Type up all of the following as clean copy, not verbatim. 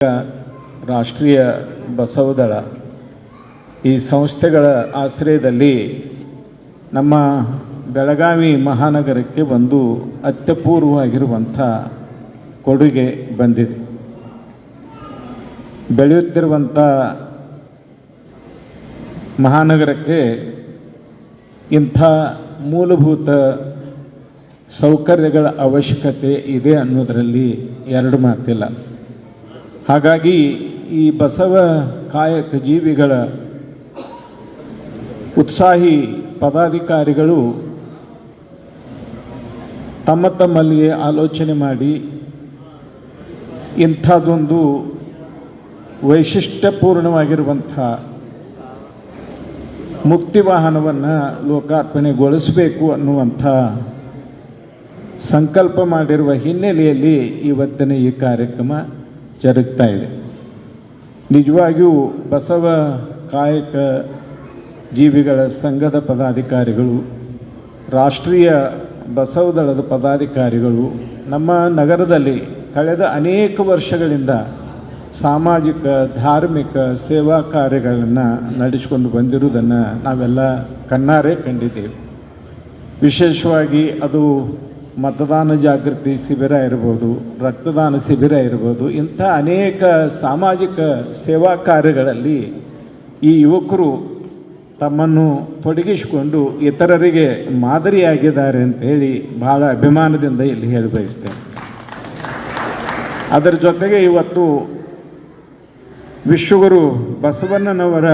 ರಾಷ್ಟ್ರೀಯ ಬಸವದಳ ಈ ಸಂಸ್ಥೆಗಳ ಆಶ್ರಯದಲ್ಲಿ ನಮ್ಮ ಬೆಳಗಾವಿ ಮಹಾನಗರಕ್ಕೆ ಒಂದು ಅತ್ಯಪೂರ್ವವಾಗಿರುವಂಥ ಕೊಡುಗೆ ಬಂದಿದೆ. ಬೆಳೆಯುತ್ತಿರುವಂಥ ಮಹಾನಗರಕ್ಕೆ ಇಂಥ ಮೂಲಭೂತ ಸೌಕರ್ಯಗಳ ಅವಶ್ಯಕತೆ ಇದೆ ಅನ್ನೋದರಲ್ಲಿ ಎರಡು ಮಾತಿಲ್ಲ. ಹಾಗಾಗಿ ಈ ಬಸವ ಕಾಯಕ ಜೀವಿಗಳ ಉತ್ಸಾಹಿ ಪದಾಧಿಕಾರಿಗಳು ತಮ್ಮಲ್ಲಿಯೇ ಆಲೋಚನೆ ಮಾಡಿ ಇಂಥದ್ದೊಂದು ವೈಶಿಷ್ಟ್ಯಪೂರ್ಣವಾಗಿರುವಂಥ ಮುಕ್ತಿ ವಾಹನವನ್ನು ಲೋಕಾರ್ಪಣೆಗೊಳಿಸಬೇಕು ಅನ್ನುವಂಥ ಸಂಕಲ್ಪ ಮಾಡಿರುವ ಹಿನ್ನೆಲೆಯಲ್ಲಿ ಇವತ್ತಿನ ಈ ಕಾರ್ಯಕ್ರಮ ಜರುಗ್ತಾ ಇದೆ. ನಿಜವಾಗಿಯೂ ಬಸವ ಕಾಯಕ ಜೀವಿಗಳ ಸಂಘದ ಪದಾಧಿಕಾರಿಗಳು, ರಾಷ್ಟ್ರೀಯ ಬಸವದಳದ ಪದಾಧಿಕಾರಿಗಳು ನಮ್ಮ ನಗರದಲ್ಲಿ ಕಳೆದ ಅನೇಕ ವರ್ಷಗಳಿಂದ ಸಾಮಾಜಿಕ ಧಾರ್ಮಿಕ ಸೇವಾ ಕಾರ್ಯಗಳನ್ನು ನಡೆಸಿಕೊಂಡು ಬಂದಿರುವುದನ್ನು ನಾವೆಲ್ಲ ಕಣ್ಣಾರೆ ಕಂಡಿದ್ದೇವೆ. ವಿಶೇಷವಾಗಿ ಅದು ಮತದಾನ ಜಾಗೃತಿ ಶಿಬಿರ ಇರ್ಬೋದು, ರಕ್ತದಾನ ಶಿಬಿರ ಇರ್ಬೋದು, ಇಂಥ ಅನೇಕ ಸಾಮಾಜಿಕ ಸೇವಾ ಕಾರ್ಯಗಳಲ್ಲಿ ಈ ಯುವಕರು ತಮ್ಮನ್ನು ತೊಡಗಿಸಿಕೊಂಡು ಇತರರಿಗೆ ಮಾದರಿಯಾಗಿದ್ದಾರೆ ಅಂತೇಳಿ ಭಾಳ ಅಭಿಮಾನದಿಂದ ಇಲ್ಲಿ ಹೇಳಿ ಬಯಸ್ತೇನೆ. ಅದರ ಜೊತೆಗೆ ಇವತ್ತು ವಿಶ್ವಗುರು ಬಸವಣ್ಣನವರ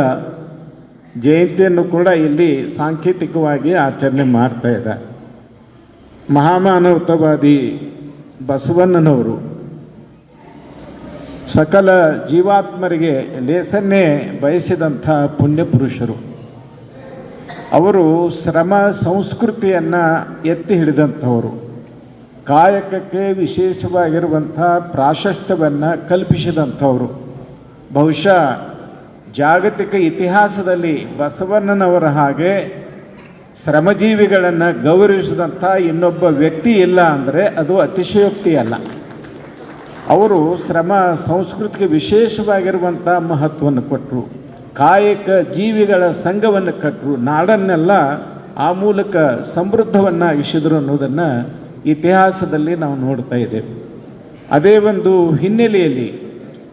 ಜಯಂತಿಯನ್ನು ಕೂಡ ಇಲ್ಲಿ ಸಾಂಕೇತಿಕವಾಗಿ ಆಚರಣೆ ಮಾಡ್ತಾ ಇದ್ದಾರೆ. ಮಹಾಮಾನವತಾವಾದಿ ಬಸವಣ್ಣನವರು ಸಕಲ ಜೀವಾತ್ಮರಿಗೆ ಲೇಸನ್ನೇ ಬಯಸಿದಂಥ ಪುಣ್ಯಪುರುಷರು. ಅವರು ಶ್ರಮ ಸಂಸ್ಕೃತಿಯನ್ನು ಎತ್ತಿ ಹಿಡಿದಂಥವರು, ಕಾಯಕಕ್ಕೆ ವಿಶೇಷವಾಗಿರುವಂಥ ಪ್ರಾಶಸ್ತ್ಯವನ್ನು ಕಲ್ಪಿಸಿದಂಥವರು. ಬಹುಶಃ ಜಾಗತಿಕ ಇತಿಹಾಸದಲ್ಲಿ ಬಸವಣ್ಣನವರ ಹಾಗೆ ಶ್ರಮಜೀವಿಗಳನ್ನು ಗೌರವಿಸಿದಂಥ ಇನ್ನೊಬ್ಬ ವ್ಯಕ್ತಿ ಇಲ್ಲ ಅಂದರೆ ಅದು ಅತಿಶಯೋಕ್ತಿ ಅಲ್ಲ. ಅವರು ಶ್ರಮ ಸಂಸ್ಕೃತಿಗೆ ವಿಶೇಷವಾಗಿರುವಂಥ ಮಹತ್ವವನ್ನು ಕೊಟ್ಟರು, ಕಾಯಕ ಜೀವಿಗಳ ಸಂಘವನ್ನು ಕಟ್ಟರು, ನಾಡನ್ನೆಲ್ಲ ಆ ಮೂಲಕ ಸಮೃದ್ಧವನ್ನಾಗಿಸಿದರು ಅನ್ನೋದನ್ನು ಇತಿಹಾಸದಲ್ಲಿ ನಾವು ನೋಡ್ತಾ ಇದ್ದೇವೆ. ಅದೇ ಒಂದು ಹಿನ್ನೆಲೆಯಲ್ಲಿ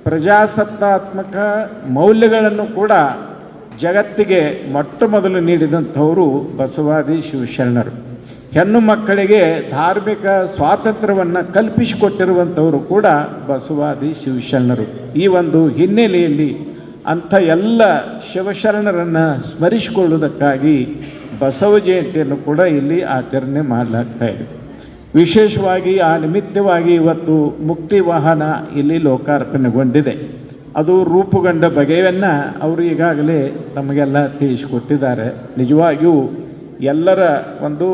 ಪ್ರಜಾಸತ್ತಾತ್ಮಕ ಮೌಲ್ಯಗಳನ್ನು ಕೂಡ ಜಗತ್ತಿಗೆ ಮೊಟ್ಟ ಮೊದಲು ನೀಡಿದಂಥವರು ಬಸವಾದಿ ಶಿವಶರಣರು. ಹೆಣ್ಣು ಮಕ್ಕಳಿಗೆ ಧಾರ್ಮಿಕ ಸ್ವಾತಂತ್ರ್ಯವನ್ನು ಕಲ್ಪಿಸಿಕೊಟ್ಟಿರುವಂಥವರು ಕೂಡ ಬಸವಾದಿ ಶಿವಶರಣರು. ಈ ಒಂದು ಹಿನ್ನೆಲೆಯಲ್ಲಿ ಅಂಥ ಎಲ್ಲ ಶಿವಶರಣರನ್ನು ಸ್ಮರಿಸಿಕೊಳ್ಳುವುದಕ್ಕಾಗಿ ಬಸವ ಜಯಂತಿಯನ್ನು ಕೂಡ ಇಲ್ಲಿ ಆಚರಣೆ ಮಾಡಲಾಗ್ತಾ ಇದೆ. ವಿಶೇಷವಾಗಿ ಆ ನಿಮಿತ್ತವಾಗಿ ಇವತ್ತು ಮುಕ್ತಿ ವಾಹನ ಇಲ್ಲಿ ಲೋಕಾರ್ಪಣೆಗೊಂಡಿದೆ. ಅದು ರೂಪುಗೊಂಡ ಬಗೆಯನ್ನು ಅವರು ಈಗಾಗಲೇ ನಮಗೆಲ್ಲ ತಿಳಿಸಿಕೊಟ್ಟಿದ್ದಾರೆ. ನಿಜವಾಗಿಯೂ ಎಲ್ಲರ ಒಂದು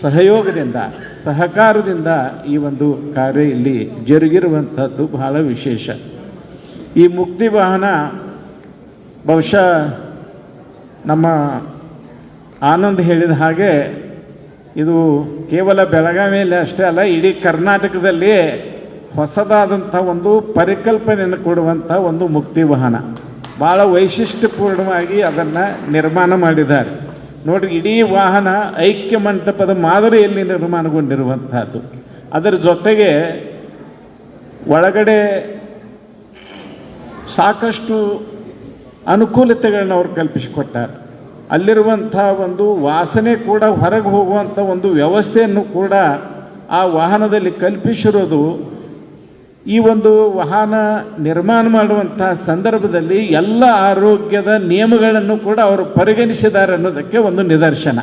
ಸಹಯೋಗದಿಂದ ಸಹಕಾರದಿಂದ ಈ ಒಂದು ಕಾರ್ಯ ಇಲ್ಲಿ ಜರುಗಿರುವಂಥದ್ದು ಬಹಳ ವಿಶೇಷ. ಈ ಮುಕ್ತಿ ವಾಹನ ಬಹುಶಃ ನಮ್ಮ ಆನಂದ್ ಹೇಳಿದ ಹಾಗೆ ಇದು ಕೇವಲ ಬೆಳಗಾವಿಯಲ್ಲಿ ಅಷ್ಟೇ ಅಲ್ಲ, ಇಡೀ ಕರ್ನಾಟಕದಲ್ಲಿ ಹೊಸದಾದಂಥ ಒಂದು ಪರಿಕಲ್ಪನೆಯನ್ನು ಕೊಡುವಂಥ ಒಂದು ಮುಕ್ತಿ ವಾಹನ. ಭಾಳ ವೈಶಿಷ್ಟ್ಯಪೂರ್ಣವಾಗಿ ಅದನ್ನು ನಿರ್ಮಾಣ ಮಾಡಿದ್ದಾರೆ. ನೋಡಿರಿ, ಇಡೀ ವಾಹನ ಐಕ್ಯ ಮಂಟಪದ ಮಾದರಿಯಲ್ಲಿ ನಿರ್ಮಾಣಗೊಂಡಿರುವಂಥದ್ದು. ಅದರ ಜೊತೆಗೆ ಒಳಗಡೆ ಸಾಕಷ್ಟು ಅನುಕೂಲತೆಗಳನ್ನ ಅವರು ಕಲ್ಪಿಸಿಕೊಟ್ಟಾರೆ. ಅಲ್ಲಿರುವಂಥ ಒಂದು ವಾಸನೆ ಕೂಡ ಹೊರಗೆ ಹೋಗುವಂಥ ಒಂದು ವ್ಯವಸ್ಥೆಯನ್ನು ಕೂಡ ಆ ವಾಹನದಲ್ಲಿ ಕಲ್ಪಿಸಿರೋದು ಈ ಒಂದು ವಾಹನ ನಿರ್ಮಾಣ ಮಾಡುವಂಥ ಸಂದರ್ಭದಲ್ಲಿ ಎಲ್ಲ ಆರೋಗ್ಯದ ನಿಯಮಗಳನ್ನು ಕೂಡ ಅವರು ಪರಿಗಣಿಸಿದ್ದಾರೆ ಅನ್ನೋದಕ್ಕೆ ಒಂದು ನಿದರ್ಶನ.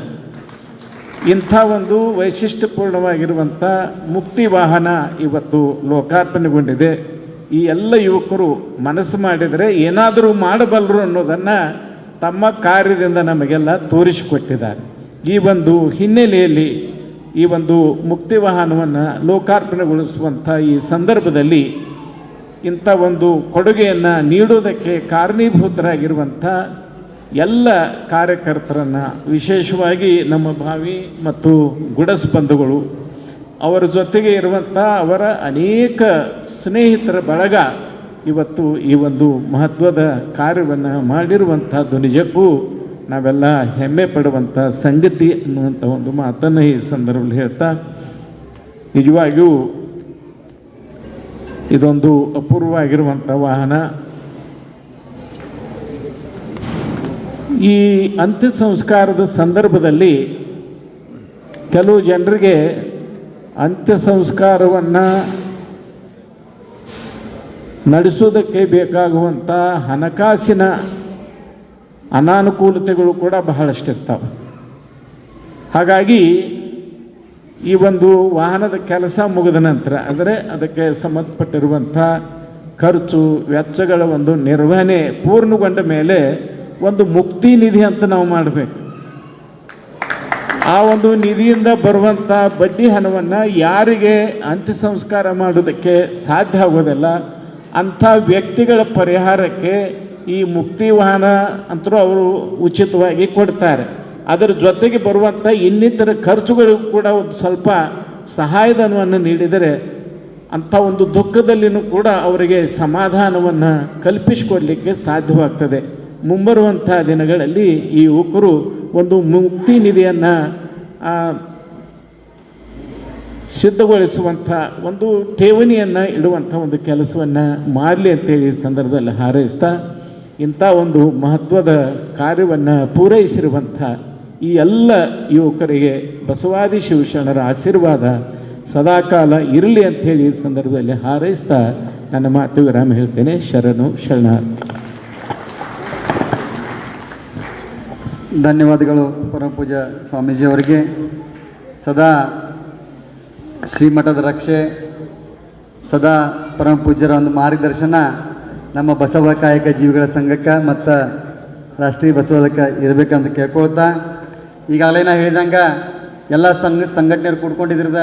ಇಂಥ ಒಂದು ವೈಶಿಷ್ಟ್ಯಪೂರ್ಣವಾಗಿರುವಂಥ ಮುಕ್ತಿ ವಾಹನ ಇವತ್ತು ಲೋಕಾರ್ಪಣೆಗೊಂಡಿದೆ. ಈ ಎಲ್ಲ ಯುವಕರು ಮನಸ್ಸು ಮಾಡಿದರೆ ಏನಾದರೂ ಮಾಡಬಲ್ಲರು ಅನ್ನೋದನ್ನು ತಮ್ಮ ಕಾರ್ಯದಿಂದ ನಮಗೆಲ್ಲ ತೋರಿಸಿಕೊಟ್ಟಿದ್ದಾರೆ. ಈ ಒಂದು ಹಿನ್ನೆಲೆಯಲ್ಲಿ ಈ ಒಂದು ಮುಕ್ತಿ ವಾಹನವನ್ನು ಲೋಕಾರ್ಪಣೆಗೊಳಿಸುವಂಥ ಈ ಸಂದರ್ಭದಲ್ಲಿ ಇಂಥ ಒಂದು ಕೊಡುಗೆಯನ್ನು ನೀಡೋದಕ್ಕೆ ಕಾರಣೀಭೂತರಾಗಿರುವಂಥ ಎಲ್ಲ ಕಾರ್ಯಕರ್ತರನ್ನು, ವಿಶೇಷವಾಗಿ ನಮ್ಮ ಭಾವಿ ಮತ್ತು ಗುಡಸ್ ಬಂಧುಗಳು, ಅವರ ಜೊತೆಗೆ ಇರುವಂಥ ಅವರ ಅನೇಕ ಸ್ನೇಹಿತರ ಬಳಗ ಇವತ್ತು ಈ ಒಂದು ಮಹತ್ವದ ಕಾರ್ಯವನ್ನು ಮಾಡಿರುವಂಥದ್ದು ನಿಜಕ್ಕೂ ನಾವೆಲ್ಲ ಹೆಮ್ಮೆ ಪಡುವಂಥ ಸಂಗತಿ ಅನ್ನುವಂಥ ಒಂದು ಮಾತನ್ನು ಈ ಸಂದರ್ಭದಲ್ಲಿ ಹೇಳ್ತಾ, ನಿಜವಾಗಿಯೂ ಇದೊಂದು ಅಪೂರ್ವವಾಗಿರುವಂಥ ವಾಹನ. ಈ ಅಂತ್ಯ ಸಂಸ್ಕಾರದ ಸಂದರ್ಭದಲ್ಲಿ ಕೆಲವು ಜನರಿಗೆ ಅಂತ್ಯ ಸಂಸ್ಕಾರವನ್ನು ನಡೆಸೋದಕ್ಕೆ ಬೇಕಾಗುವಂಥ ಹಣಕಾಸಿನ ಅನಾನುಕೂಲತೆಗಳು ಕೂಡ ಬಹಳಷ್ಟಿರ್ತವೆ. ಹಾಗಾಗಿ ಈ ಒಂದು ವಾಹನದ ಕೆಲಸ ಮುಗಿದ ನಂತರ ಅಂದರೆ ಅದಕ್ಕೆ ಸಂಬಂಧಪಟ್ಟಿರುವಂಥ ಖರ್ಚು ವೆಚ್ಚಗಳ ಒಂದು ನಿರ್ವಹಣೆ ಪೂರ್ಣಗೊಂಡ ಮೇಲೆ ಒಂದು ಮುಕ್ತಿ ನಿಧಿ ಅಂತ ನಾವು ಮಾಡಬೇಕು. ಆ ಒಂದು ನಿಧಿಯಿಂದ ಬರುವಂಥ ಬಡ್ಡಿ ಹಣವನ್ನು ಯಾರಿಗೆ ಅಂತ್ಯ ಸಂಸ್ಕಾರ ಮಾಡೋದಕ್ಕೆ ಸಾಧ್ಯ ಆಗೋದಿಲ್ಲ ಅಂಥ ವ್ಯಕ್ತಿಗಳ ಪರಿಹಾರಕ್ಕೆ ಈ ಮುಕ್ತಿ ವಾಹನ ಅಂತರೂ ಅವರು ಉಚಿತವಾಗಿ ಕೊಡ್ತಾರೆ. ಅದರ ಜೊತೆಗೆ ಬರುವಂಥ ಇನ್ನಿತರ ಖರ್ಚುಗಳಿಗೂ ಕೂಡ ಒಂದು ಸ್ವಲ್ಪ ಸಹಾಯಧನವನ್ನು ನೀಡಿದರೆ ಅಂಥ ಒಂದು ದುಃಖದಲ್ಲಿನೂ ಕೂಡ ಅವರಿಗೆ ಸಮಾಧಾನವನ್ನು ಕಲ್ಪಿಸಿಕೊಡಲಿಕ್ಕೆ ಸಾಧ್ಯವಾಗ್ತದೆ. ಮುಂಬರುವಂಥ ದಿನಗಳಲ್ಲಿ ಈ ಯುವಕರು ಒಂದು ಮುಕ್ತಿ ನಿಧಿಯನ್ನು ಸಿದ್ಧಗೊಳಿಸುವಂಥ ಒಂದು ಠೇವಣಿಯನ್ನು ಇಡುವಂಥ ಒಂದು ಕೆಲಸವನ್ನು ಮಾಡಲಿ ಅಂತೇಳಿ ಈ ಸಂದರ್ಭದಲ್ಲಿ ಹಾರೈಸ್ತಾ, ಇಂಥ ಒಂದು ಮಹತ್ವದ ಕಾರ್ಯವನ್ನು ಪೂರೈಸಿರುವಂಥ ಈ ಎಲ್ಲ ಯುವಕರಿಗೆ ಬಸವಾದಿ ಶಿವಶರಣರ ಆಶೀರ್ವಾದ ಸದಾಕಾಲ ಇರಲಿ ಅಂಥೇಳಿ ಈ ಸಂದರ್ಭದಲ್ಲಿ ಹಾರೈಸ್ತಾ ನನ್ನ ಮಾತು ವಿರಾಮ ಹೇಳ್ತೇನೆ. ಶರಣು ಶರಣಾರ್ಥಿ. ಧನ್ಯವಾದಗಳು ಪರಮಪೂಜ್ಯ ಸ್ವಾಮೀಜಿಯವರಿಗೆ. ಸದಾ ಶ್ರೀಮಠದ ರಕ್ಷೆ, ಸದಾ ಪರಮಪೂಜ್ಯರ ಒಂದು ಮಾರ್ಗದರ್ಶನ ನಮ್ಮ ಬಸವ ಕಾಯಕ ಜೀವಿಗಳ ಸಂಘಕ್ಕೆ ಮತ್ತು ರಾಷ್ಟ್ರೀಯ ಬಸವಕ್ಕೆ ಇರಬೇಕಂತ ಕೇಳ್ಕೊಳ್ತಾ, ಈಗಾಗಲೇ ನಾ ಹೇಳಿದಂಗೆ ಎಲ್ಲ ಸಂಘಟನೆಯರು ಕೂಡ್ಕೊಂಡಿದ್ರದ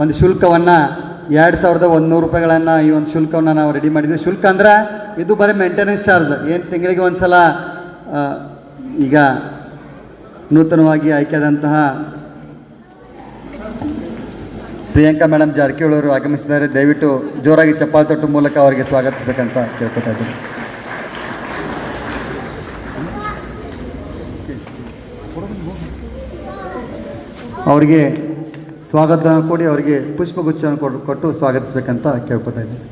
ಒಂದು ಶುಲ್ಕವನ್ನು 2100 ರೂಪಾಯಿಗಳನ್ನು ಈ ಒಂದು ಶುಲ್ಕವನ್ನು ನಾವು ರೆಡಿ ಮಾಡಿದ್ವಿ. ಶುಲ್ಕ ಅಂದ್ರೆ ಇದು ಬರೀ ಮೇಂಟೆನೆನ್ಸ್ ಚಾರ್ಜ್. ಏನು ತಿಂಗಳಿಗೆ ಒಂದು ಸಲ ಈಗ ನೂತನವಾಗಿ ಆಯ್ಕೆಯಾದಂತಹ ಪ್ರಿಯಾಂಕಾ ಮೇಡಮ್ ಜಾರಕಿಹೊಳಿ ಅವರು ಆಗಮಿಸಿದ್ದಾರೆ. ದಯವಿಟ್ಟು ಜೋರಾಗಿ ಚಪ್ಪಾಳೆ ತಟ್ಟು ಮೂಲಕ ಅವರಿಗೆ ಸ್ವಾಗತಿಸಬೇಕಂತ ಕೇಳ್ಕೊತಾ ಇದ್ದೀನಿ. ಅವರಿಗೆ ಸ್ವಾಗತವನ್ನು ಕೊಡಿ, ಅವರಿಗೆ ಪುಷ್ಪಗುಚ್ಛವನ್ನು ಕೊಟ್ಟು ಸ್ವಾಗತಿಸಬೇಕಂತ ಕೇಳ್ಕೊತಾ ಇದ್ದೀನಿ.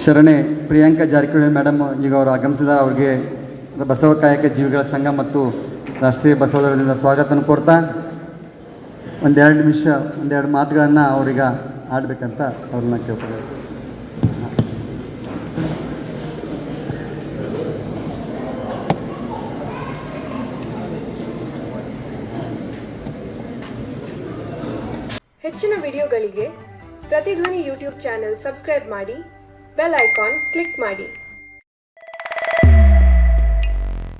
ಶರಣೆ ಪ್ರಿಯಾಂಕಾ ಜಾರಕಿಹೊಳಿ ಮೇಡಮ್ ಈಗ ಅವರು ಆಗಮಿಸಿದ ಅವರಿಗೆ ಬಸವ ಕಾಯಕ ಜೀವಿಗಳ ಸಂಘ ಮತ್ತು ರಾಷ್ಟ್ರೀಯ ಬಸವದಳದಿಂದ ಸ್ವಾಗತವನ್ನು ಕೊಡ್ತಾ ಒಂದೆರಡು ನಿಮಿಷ ಒಂದೆರಡು ಮಾತುಗಳನ್ನು ಅವ್ರಿಗೆ ಆಡಬೇಕಂತ ಅವ್ರನ್ನ ಕೇಳ್ತಾರೆ. ಹೆಚ್ಚಿನ ವಿಡಿಯೋಗಳಿಗೆ ಪ್ರತಿಧ್ವನಿ ಯೂಟ್ಯೂಬ್ ಚಾನೆಲ್ ಸಬ್ಸ್ಕ್ರೈಬ್ ಮಾಡಿ, ಬೆಲ್ ಐಕಾನ್ ಕ್ಲಿಕ್ ಮಾಡಿ.